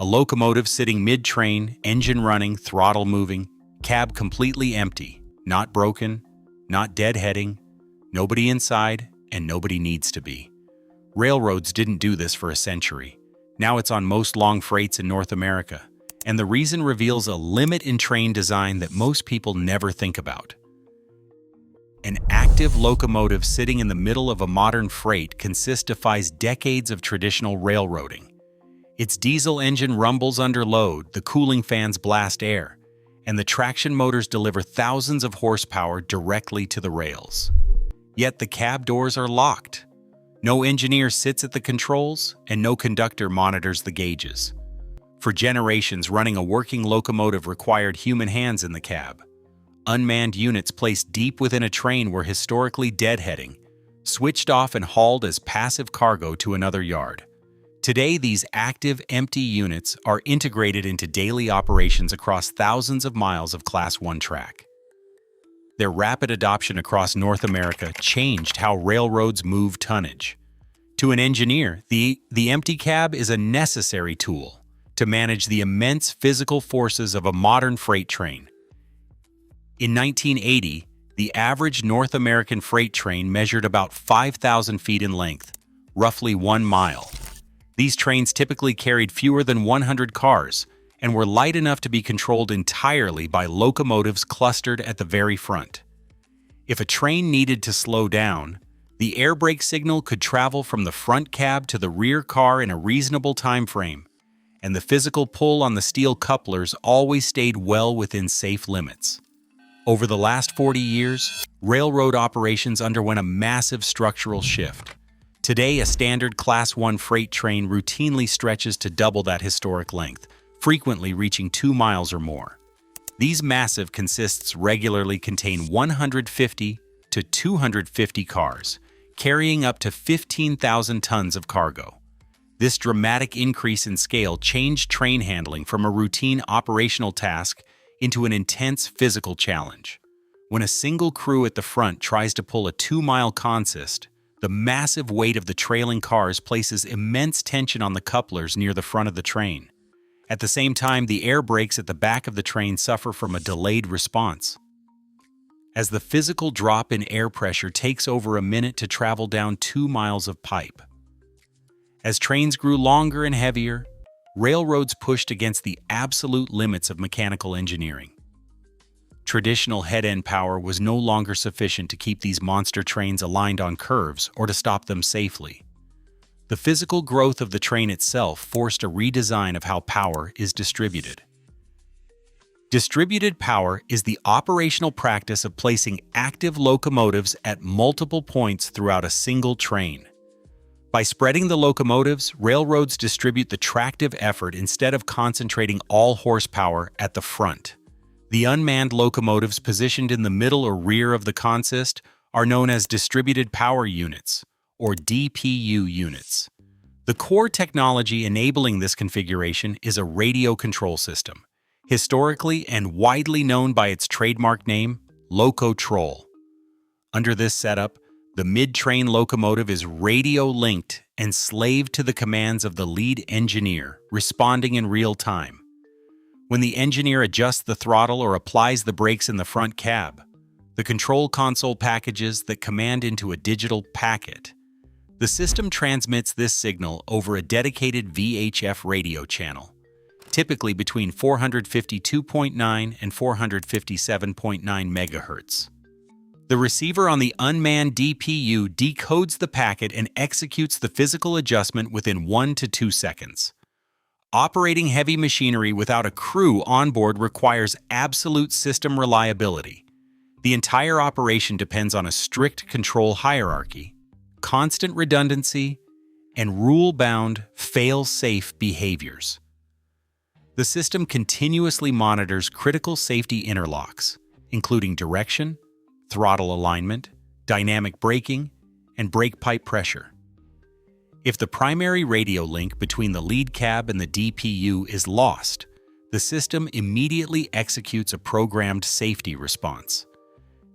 A locomotive sitting mid-train, engine running, throttle moving, cab completely empty, not broken, not deadheading, nobody inside, and nobody needs to be. Railroads didn't do this for a century. Now it's on most long freights in North America, and the reason reveals a limit in train design that most people never think about. An active locomotive sitting in the middle of a modern freight defies decades of traditional railroading. Its diesel engine rumbles under load, the cooling fans blast air, and the traction motors deliver thousands of horsepower directly to the rails. Yet the cab doors are locked. No engineer sits at the controls, and no conductor monitors the gauges. For generations, running a working locomotive required human hands in the cab. Unmanned units placed deep within a train were historically deadheading, switched off and hauled as passive cargo to another yard. Today, these active, empty units are integrated into daily operations across thousands of miles of Class I track. Their rapid adoption across North America changed how railroads move tonnage. To an engineer, the empty cab is a necessary tool to manage the immense physical forces of a modern freight train. In 1980, the average North American freight train measured about 5,000 feet in length, roughly 1 mile. These trains typically carried fewer than 100 cars and were light enough to be controlled entirely by locomotives clustered at the very front. If a train needed to slow down, the air brake signal could travel from the front cab to the rear car in a reasonable time frame, and the physical pull on the steel couplers always stayed well within safe limits. Over the last 40 years, railroad operations underwent a massive structural shift. Today, a standard Class I freight train routinely stretches to double that historic length, frequently reaching 2 miles or more. These massive consists regularly contain 150 to 250 cars, carrying up to 15,000 tons of cargo. This dramatic increase in scale changed train handling from a routine operational task into an intense physical challenge. When a single crew at the front tries to pull a 2-mile consist, the massive weight of the trailing cars places immense tension on the couplers near the front of the train. At the same time, the air brakes at the back of the train suffer from a delayed response. As the physical drop in air pressure takes over a minute to travel down 2 miles of pipe. As trains grew longer and heavier, railroads pushed against the absolute limits of mechanical engineering. Traditional head-end power was no longer sufficient to keep these monster trains aligned on curves or to stop them safely. The physical growth of the train itself forced a redesign of how power is distributed. Distributed power is the operational practice of placing active locomotives at multiple points throughout a single train. By spreading the locomotives, railroads distribute the tractive effort instead of concentrating all horsepower at the front. The unmanned locomotives positioned in the middle or rear of the consist are known as distributed power units, or DPU units. The core technology enabling this configuration is a radio control system, historically and widely known by its trademark name, Locotrol. Under this setup, the mid-train locomotive is radio-linked and slaved to the commands of the lead engineer, responding in real time. When the engineer adjusts the throttle or applies the brakes in the front cab, the control console packages that command into a digital packet. The system transmits this signal over a dedicated VHF radio channel, typically between 452.9 and 457.9 MHz. The receiver on the unmanned DPU decodes the packet and executes the physical adjustment within 1 to 2 seconds. Operating heavy machinery without a crew on board requires absolute system reliability. The entire operation depends on a strict control hierarchy, constant redundancy, and rule-bound, fail-safe behaviors. The system continuously monitors critical safety interlocks, including direction, throttle alignment, dynamic braking, and brake pipe pressure. If the primary radio link between the lead cab and the DPU is lost, the system immediately executes a programmed safety response.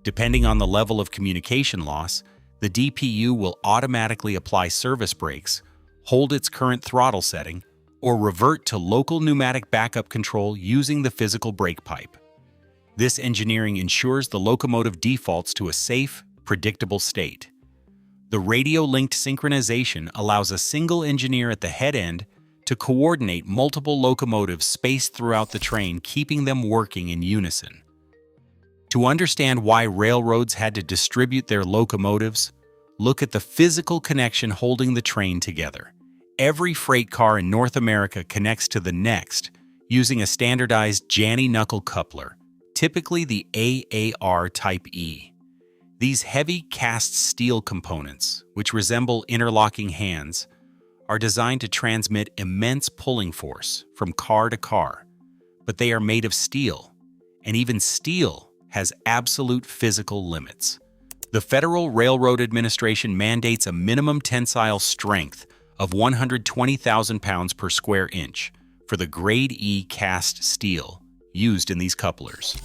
Depending on the level of communication loss, the DPU will automatically apply service brakes, hold its current throttle setting, or revert to local pneumatic backup control using the physical brake pipe. This engineering ensures the locomotive defaults to a safe, predictable state. The radio-linked synchronization allows a single engineer at the head end to coordinate multiple locomotives spaced throughout the train, keeping them working in unison. To understand why railroads had to distribute their locomotives, look at the physical connection holding the train together. Every freight car in North America connects to the next using a standardized Janney knuckle coupler, typically the AAR Type E. These heavy cast steel components, which resemble interlocking hands, are designed to transmit immense pulling force from car to car, but they are made of steel, and even steel has absolute physical limits. The Federal Railroad Administration mandates a minimum tensile strength of 120,000 pounds per square inch for the Grade E cast steel used in these couplers.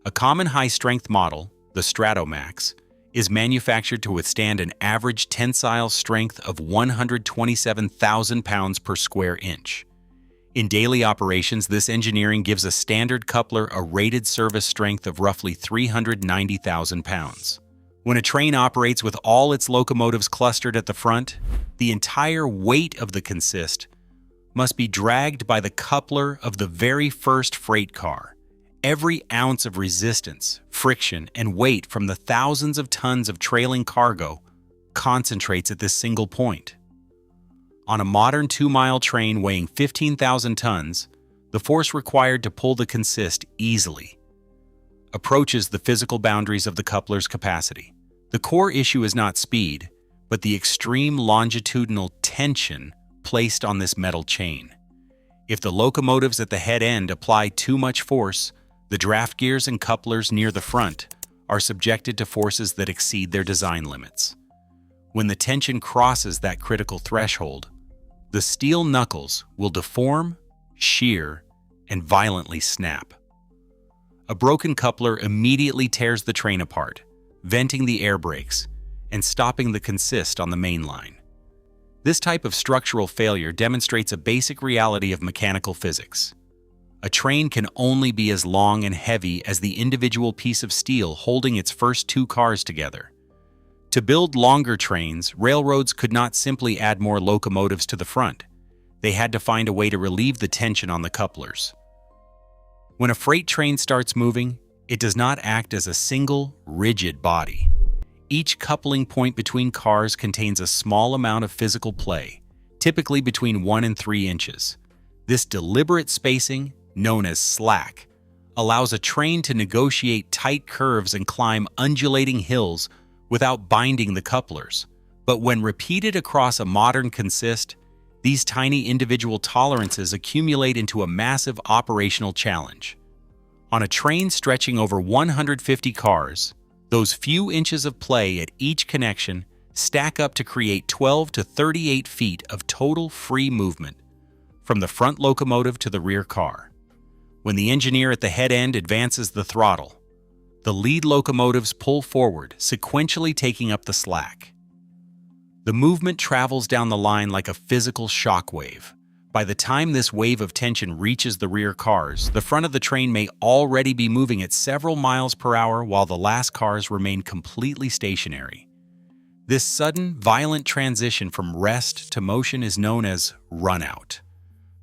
A common high-strength model, the Stratomax, is manufactured to withstand an average tensile strength of 127,000 pounds per square inch. In daily operations, this engineering gives a standard coupler a rated service strength of roughly 390,000 pounds. When a train operates with all its locomotives clustered at the front, the entire weight of the consist must be dragged by the coupler of the very first freight car. Every ounce of resistance, friction, and weight from the thousands of tons of trailing cargo concentrates at this single point. On a modern 2-mile train weighing 15,000 tons, the force required to pull the consist easily approaches the physical boundaries of the coupler's capacity. The core issue is not speed, but the extreme longitudinal tension placed on this metal chain. If the locomotives at the head end apply too much force, the draft gears and couplers near the front are subjected to forces that exceed their design limits. When the tension crosses that critical threshold, the steel knuckles will deform, shear, and violently snap. A broken coupler immediately tears the train apart, venting the air brakes and stopping the consist on the main line. This type of structural failure demonstrates a basic reality of mechanical physics. A train can only be as long and heavy as the individual piece of steel holding its first 2 cars together. To build longer trains, railroads could not simply add more locomotives to the front. They had to find a way to relieve the tension on the couplers. When a freight train starts moving, it does not act as a single, rigid body. Each coupling point between cars contains a small amount of physical play, typically between 1 and 3 inches. This deliberate spacing, known as slack, allows a train to negotiate tight curves and climb undulating hills without binding the couplers. But when repeated across a modern consist, these tiny individual tolerances accumulate into a massive operational challenge. On a train stretching over 150 cars, those few inches of play at each connection stack up to create 12 to 38 feet of total free movement, from the front locomotive to the rear car. When the engineer at the head end advances the throttle, the lead locomotives pull forward, sequentially taking up the slack. The movement travels down the line like a physical shock wave. By the time this wave of tension reaches the rear cars, the front of the train may already be moving at several miles per hour while the last cars remain completely stationary. This sudden, violent transition from rest to motion is known as runout.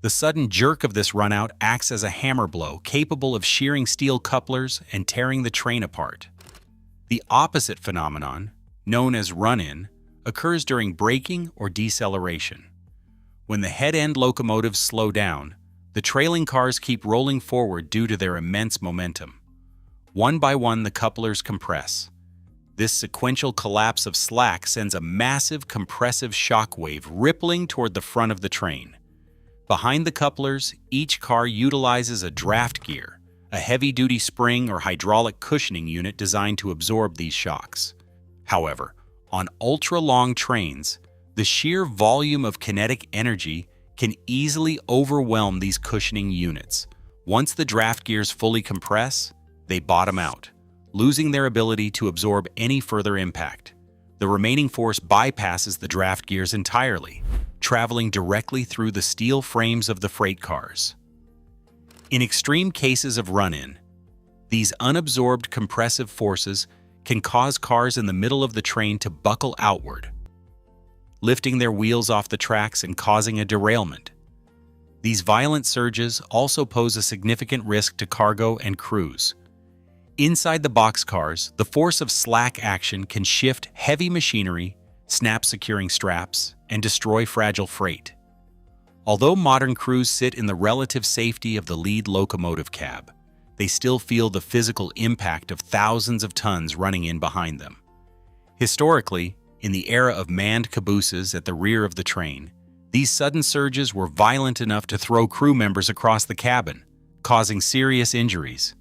The sudden jerk of this runout acts as a hammer blow capable of shearing steel couplers and tearing the train apart. The opposite phenomenon, known as run-in, occurs during braking or deceleration. When the head-end locomotives slow down, the trailing cars keep rolling forward due to their immense momentum. One by one, the couplers compress. This sequential collapse of slack sends a massive compressive shock wave rippling toward the front of the train. Behind the couplers, each car utilizes a draft gear, a heavy-duty spring or hydraulic cushioning unit designed to absorb these shocks. However, on ultra-long trains, the sheer volume of kinetic energy can easily overwhelm these cushioning units. Once the draft gears fully compress, they bottom out, losing their ability to absorb any further impact. The remaining force bypasses the draft gears entirely, traveling directly through the steel frames of the freight cars. In extreme cases of run-in, these unabsorbed compressive forces can cause cars in the middle of the train to buckle outward, lifting their wheels off the tracks and causing a derailment. These violent surges also pose a significant risk to cargo and crews. Inside the boxcars, the force of slack action can shift heavy machinery, snap securing straps, and destroy fragile freight. Although modern crews sit in the relative safety of the lead locomotive cab, they still feel the physical impact of thousands of tons running in behind them. Historically, in the era of manned cabooses at the rear of the train, these sudden surges were violent enough to throw crew members across the cabin, causing serious injuries.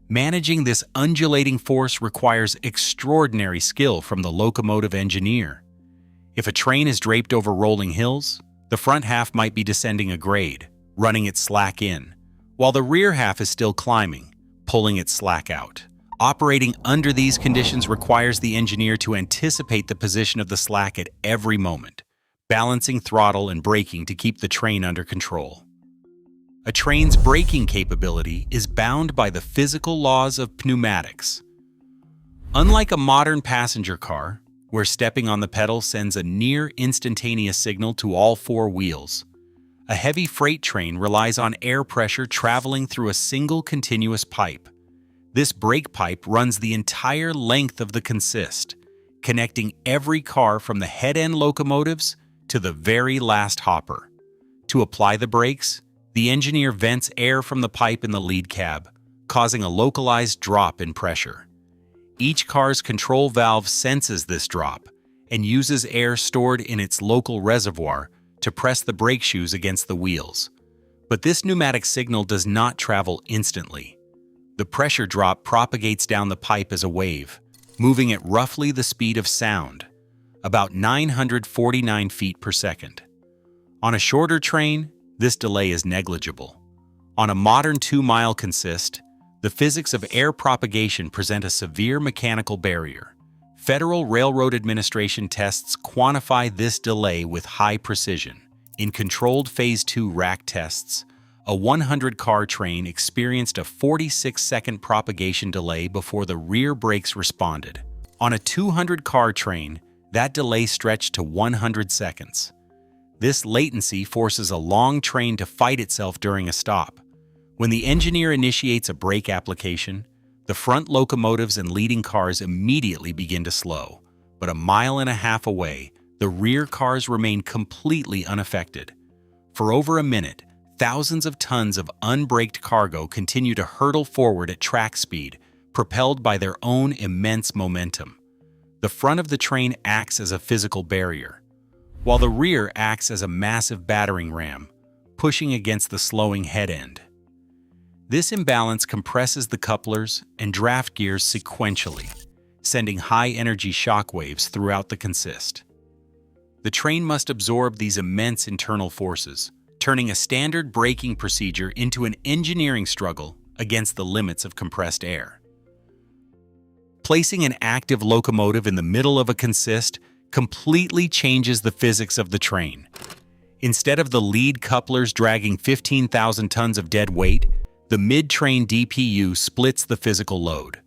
Managing this undulating force requires extraordinary skill from the locomotive engineer. If a train is draped over rolling hills, the front half might be descending a grade, running its slack in, while the rear half is still climbing, pulling its slack out. Operating under these conditions requires the engineer to anticipate the position of the slack at every moment, balancing throttle and braking to keep the train under control. A train's braking capability is bound by the physical laws of pneumatics. Unlike a modern passenger car, where stepping on the pedal sends a near instantaneous signal to all four wheels, a heavy freight train relies on air pressure traveling through a single continuous pipe. This brake pipe runs the entire length of the consist, connecting every car from the head-end locomotives to the very last hopper. To apply the brakes, the engineer vents air from the pipe in the lead cab, causing a localized drop in pressure. Each car's control valve senses this drop and uses air stored in its local reservoir to press the brake shoes against the wheels. But this pneumatic signal does not travel instantly. The pressure drop propagates down the pipe as a wave, moving at roughly the speed of sound, about 949 feet per second. On a shorter train, this delay is negligible. On a modern 2-mile consist, the physics of air propagation present a severe mechanical barrier. Federal Railroad Administration tests quantify this delay with high precision. In controlled Phase 2 rack tests, a 100-car train experienced a 46-second propagation delay before the rear brakes responded. On a 200-car train, that delay stretched to 100 seconds. This latency forces a long train to fight itself during a stop. When the engineer initiates a brake application, the front locomotives and leading cars immediately begin to slow, but a mile and a half away, the rear cars remain completely unaffected. For over a minute, thousands of tons of unbraked cargo continue to hurtle forward at track speed, propelled by their own immense momentum. The front of the train acts as a physical barrier, while the rear acts as a massive battering ram, pushing against the slowing head end. This imbalance compresses the couplers and draft gears sequentially, sending high-energy shock waves throughout the consist. The train must absorb these immense internal forces, turning a standard braking procedure into an engineering struggle against the limits of compressed air. Placing an active locomotive in the middle of a consist completely changes the physics of the train. Instead of the lead couplers dragging 15,000 tons of dead weight, the mid-train DPU splits the physical load.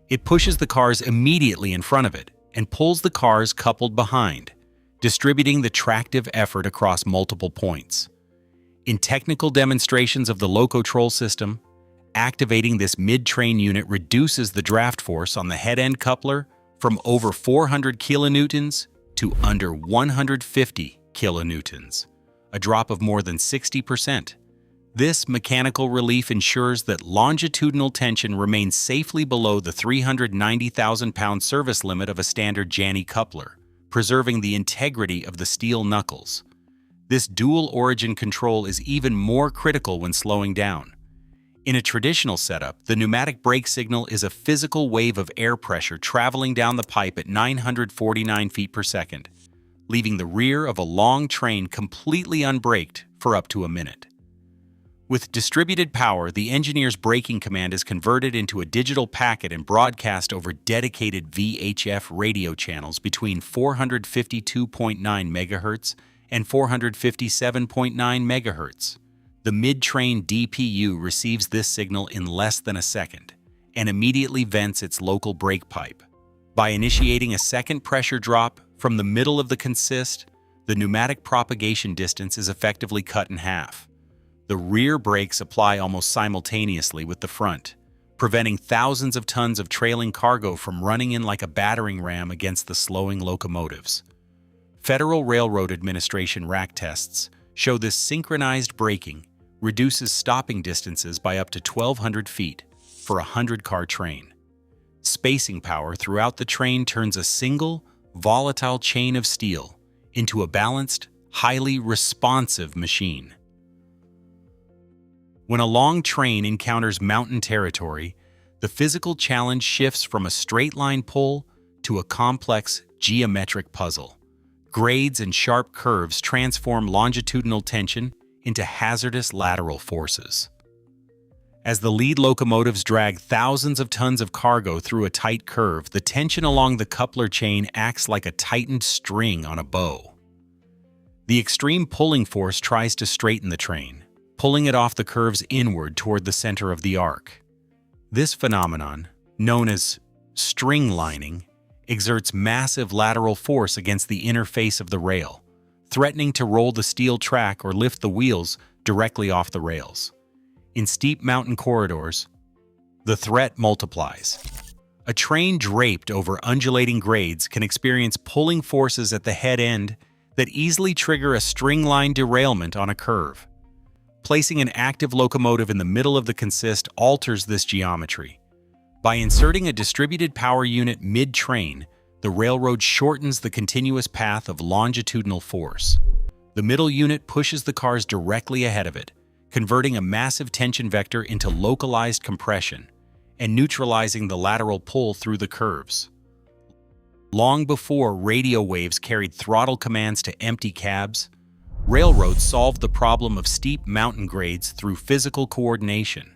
It pushes the cars immediately in front of it and pulls the cars coupled behind, distributing the tractive effort across multiple points. In technical demonstrations of the Locotrol system, activating this mid-train unit reduces the draft force on the head-end coupler from over 400 kilonewtons to under 150 kilonewtons, a drop of more than 60%. This mechanical relief ensures that longitudinal tension remains safely below the 390,000-pound service limit of a standard Janney coupler, preserving the integrity of the steel knuckles. This dual origin control is even more critical when slowing down. In a traditional setup, the pneumatic brake signal is a physical wave of air pressure traveling down the pipe at 949 feet per second, leaving the rear of a long train completely unbraked for up to a minute. With distributed power, the engineer's braking command is converted into a digital packet and broadcast over dedicated VHF radio channels between 452.9 MHz and 457.9 MHz. The mid-train DPU receives this signal in less than a second and immediately vents its local brake pipe. By initiating a second pressure drop from the middle of the consist, the pneumatic propagation distance is effectively cut in half. The rear brakes apply almost simultaneously with the front, preventing thousands of tons of trailing cargo from running in like a battering ram against the slowing locomotives. Federal Railroad Administration rack tests show this synchronized braking reduces stopping distances by up to 1,200 feet for a 100-car train. Spacing power throughout the train turns a single, volatile chain of steel into a balanced, highly responsive machine. When a long train encounters mountain territory, the physical challenge shifts from a straight-line pull to a complex geometric puzzle. Grades and sharp curves transform longitudinal tension into hazardous lateral forces. As the lead locomotives drag thousands of tons of cargo through a tight curve, the tension along the coupler chain acts like a tightened string on a bow. The extreme pulling force tries to straighten the train, pulling it off the curves inward toward the center of the arc. This phenomenon, known as string lining, exerts massive lateral force against the inner face of the rail, threatening to roll the steel track or lift the wheels directly off the rails. In steep mountain corridors, the threat multiplies. A train draped over undulating grades can experience pulling forces at the head end that easily trigger a string-line derailment on a curve. Placing an active locomotive in the middle of the consist alters this geometry. By inserting a distributed power unit mid-train, the railroad shortens the continuous path of longitudinal force. The middle unit pushes the cars directly ahead of it, converting a massive tension vector into localized compression and neutralizing the lateral pull through the curves. Long before radio waves carried throttle commands to empty cabs, railroads solved the problem of steep mountain grades through physical coordination.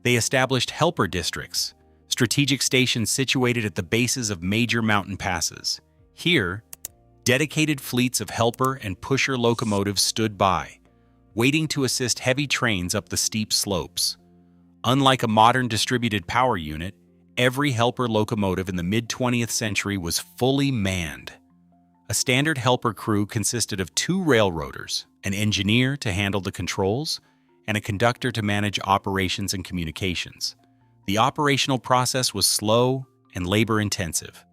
They established helper districts, strategic stations situated at the bases of major mountain passes. Here, dedicated fleets of helper and pusher locomotives stood by, waiting to assist heavy trains up the steep slopes. Unlike a modern distributed power unit, every helper locomotive in the mid-20th century was fully manned. A standard helper crew consisted of 2 railroaders, an engineer to handle the controls, and a conductor to manage operations and communications. The operational process was slow and labor-intensive.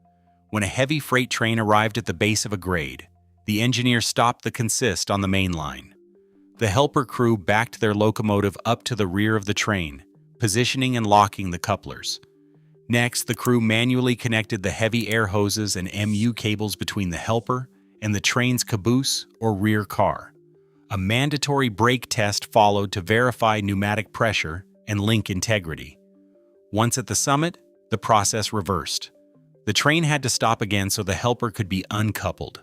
When a heavy freight train arrived at the base of a grade, the engineer stopped the consist on the main line. The helper crew backed their locomotive up to the rear of the train, positioning and locking the couplers. Next, the crew manually connected the heavy air hoses and MU cables between the helper and the train's caboose or rear car. A mandatory brake test followed to verify pneumatic pressure and link integrity. Once at the summit, the process reversed. The train had to stop again so the helper could be uncoupled.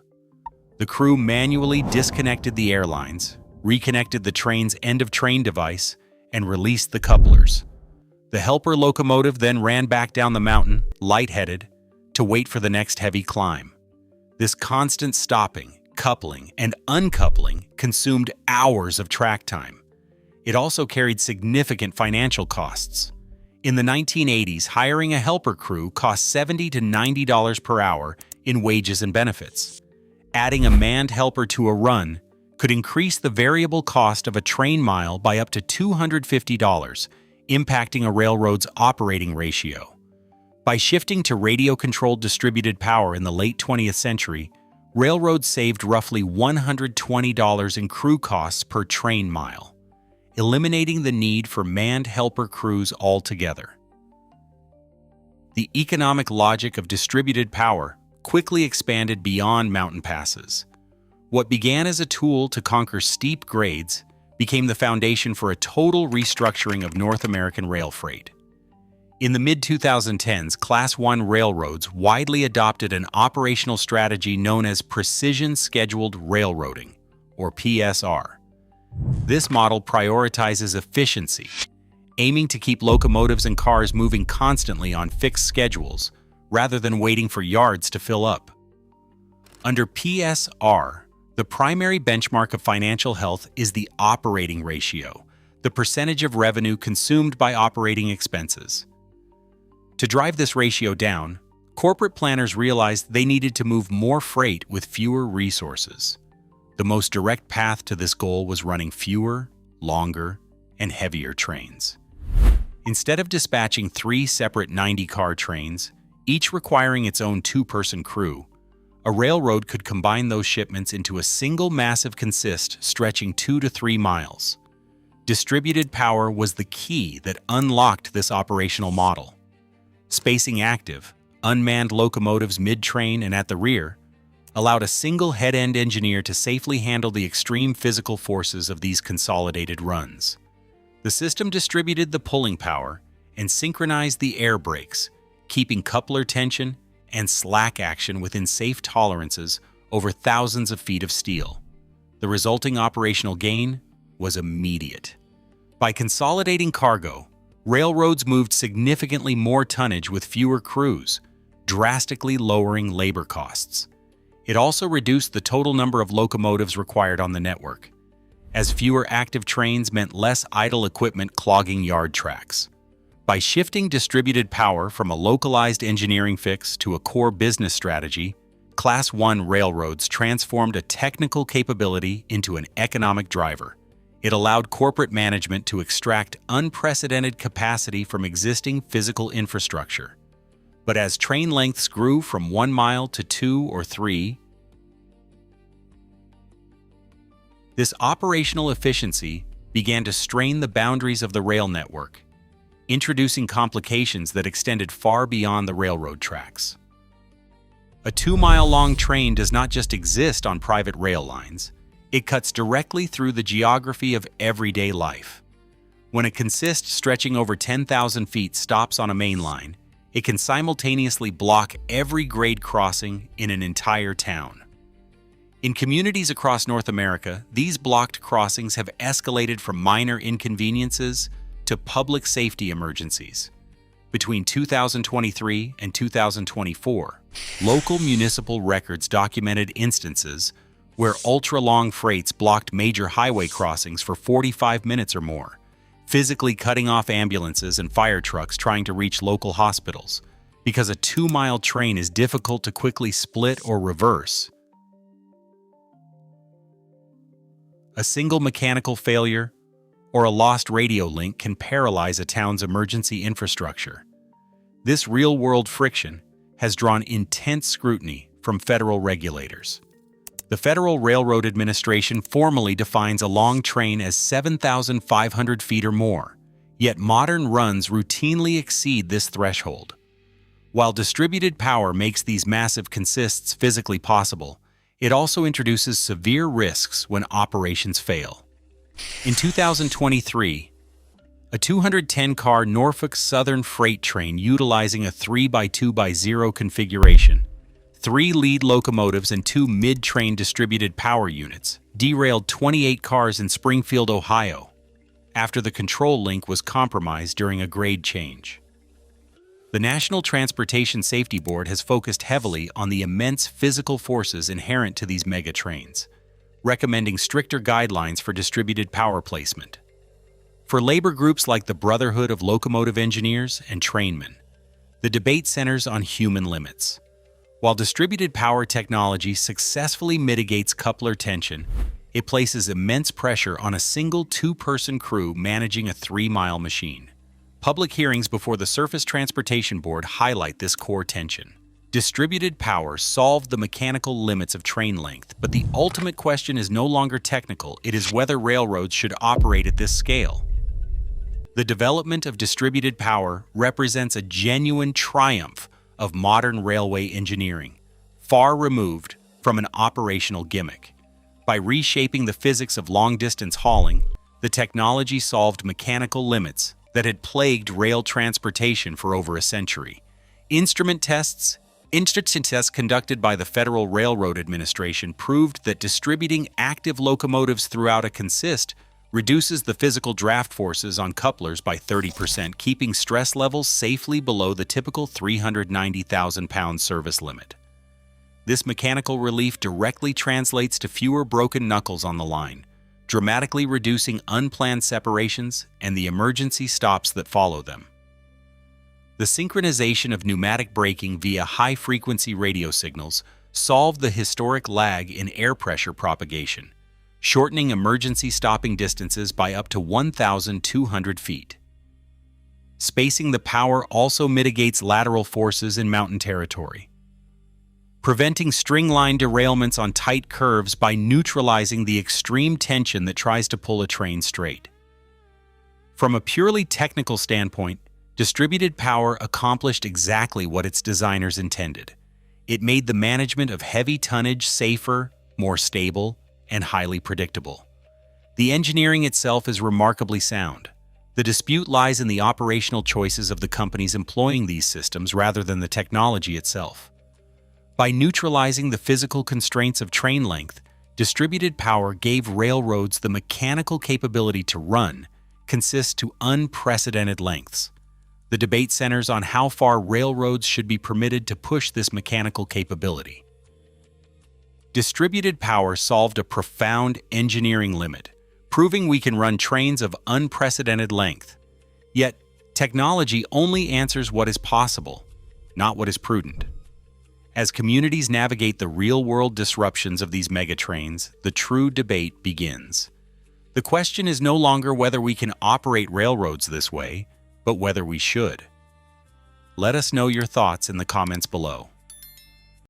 The crew manually disconnected the airlines, reconnected the train's end-of-train device, and released the couplers. The helper locomotive then ran back down the mountain, lightheaded, to wait for the next heavy climb. This constant stopping, coupling, and uncoupling consumed hours of track time. It also carried significant financial costs. In the 1980s, hiring a helper crew cost $70 to $90 per hour in wages and benefits. Adding a manned helper to a run could increase the variable cost of a train mile by up to $250, impacting a railroad's operating ratio. By shifting to radio-controlled distributed power in the late 20th century, railroads saved roughly $120 in crew costs per train mile, eliminating the need for manned helper crews altogether. The economic logic of distributed power quickly expanded beyond mountain passes. What began as a tool to conquer steep grades became the foundation for a total restructuring of North American rail freight. In the mid-2010s, Class I railroads widely adopted an operational strategy known as Precision Scheduled Railroading, or PSR. This model prioritizes efficiency, aiming to keep locomotives and cars moving constantly on fixed schedules rather than waiting for yards to fill up. Under PSR, The primary benchmark of financial health is the operating ratio, the percentage of revenue consumed by operating expenses. To drive this ratio down, corporate planners realized they needed to move more freight with fewer resources. The most direct path to this goal was running fewer, longer, and heavier trains. Instead of dispatching 3 separate 90-car trains, each requiring its own 2-person crew, a railroad could combine those shipments into a single massive consist stretching 2 to 3 miles. Distributed power was the key that unlocked this operational model. Spacing active, unmanned locomotives mid-train and at the rear allowed a single head-end engineer to safely handle the extreme physical forces of these consolidated runs. The system distributed the pulling power and synchronized the air brakes, keeping coupler tension and slack action within safe tolerances over thousands of feet of steel. The resulting operational gain was immediate. By consolidating cargo, railroads moved significantly more tonnage with fewer crews, drastically lowering labor costs. It also reduced the total number of locomotives required on the network, as fewer active trains meant less idle equipment clogging yard tracks. By shifting distributed power from a localized engineering fix to a core business strategy, Class I railroads transformed a technical capability into an economic driver. It allowed corporate management to extract unprecedented capacity from existing physical infrastructure. But as train lengths grew from 1 mile to 2 or 3, this operational efficiency began to strain the boundaries of the rail network, introducing complications that extended far beyond the railroad tracks. A 2-mile-long train does not just exist on private rail lines, it cuts directly through the geography of everyday life. When a consist stretching over 10,000 feet stops on a main line, it can simultaneously block every grade crossing in an entire town. In communities across North America, these blocked crossings have escalated from minor inconveniences to public safety emergencies. Between 2023 and 2024, local municipal records documented instances where ultra-long freights blocked major highway crossings for 45 minutes or more, physically cutting off ambulances and fire trucks trying to reach local hospitals, because a 2-mile train is difficult to quickly split or reverse. A single mechanical failure or a lost radio link can paralyze a town's emergency infrastructure. This real-world friction has drawn intense scrutiny from federal regulators. The Federal Railroad Administration formally defines a long train as 7,500 feet or more, yet modern runs routinely exceed this threshold. While distributed power makes these massive consists physically possible, it also introduces severe risks when operations fail. In 2023, a 210-car Norfolk Southern freight train utilizing a 3x2x0 configuration, 3 lead locomotives and 2 mid-train distributed power units derailed 28 cars in Springfield, Ohio, after the control link was compromised during a grade change. The National Transportation Safety Board has focused heavily on the immense physical forces inherent to these mega trains, recommending stricter guidelines for distributed power placement. For labor groups like the Brotherhood of Locomotive Engineers and Trainmen, the debate centers on human limits. While distributed power technology successfully mitigates coupler tension, it places immense pressure on a single 2-person crew managing a 3-mile machine. Public hearings before the Surface Transportation Board highlight this core tension. Distributed power solved the mechanical limits of train length, but the ultimate question is no longer technical, it is whether railroads should operate at this scale. The development of distributed power represents a genuine triumph of modern railway engineering, far removed from an operational gimmick. By reshaping the physics of long-distance hauling, the technology solved mechanical limits that had plagued rail transportation for over a century. Instrument tests conducted by the Federal Railroad Administration proved that distributing active locomotives throughout a consist reduces the physical draft forces on couplers by 30%, keeping stress levels safely below the typical 390,000-pound service limit. This mechanical relief directly translates to fewer broken knuckles on the line, dramatically reducing unplanned separations and the emergency stops that follow them. The synchronization of pneumatic braking via high-frequency radio signals solved the historic lag in air pressure propagation, shortening emergency stopping distances by up to 1,200 feet. Spacing the power also mitigates lateral forces in mountain territory, preventing string-line derailments on tight curves by neutralizing the extreme tension that tries to pull a train straight. From a purely technical standpoint, distributed power accomplished exactly what its designers intended. It made the management of heavy tonnage safer, more stable, and highly predictable. The engineering itself is remarkably sound. The dispute lies in the operational choices of the companies employing these systems rather than the technology itself. By neutralizing the physical constraints of train length, distributed power gave railroads the mechanical capability to run, consist to unprecedented lengths. The debate centers on how far railroads should be permitted to push this mechanical capability. Distributed power solved a profound engineering limit, proving we can run trains of unprecedented length. Yet, technology only answers what is possible, not what is prudent. As communities navigate the real-world disruptions of these megatrains, the true debate begins. The question is no longer whether we can operate railroads this way, but whether we should. Let us know your thoughts in the comments below.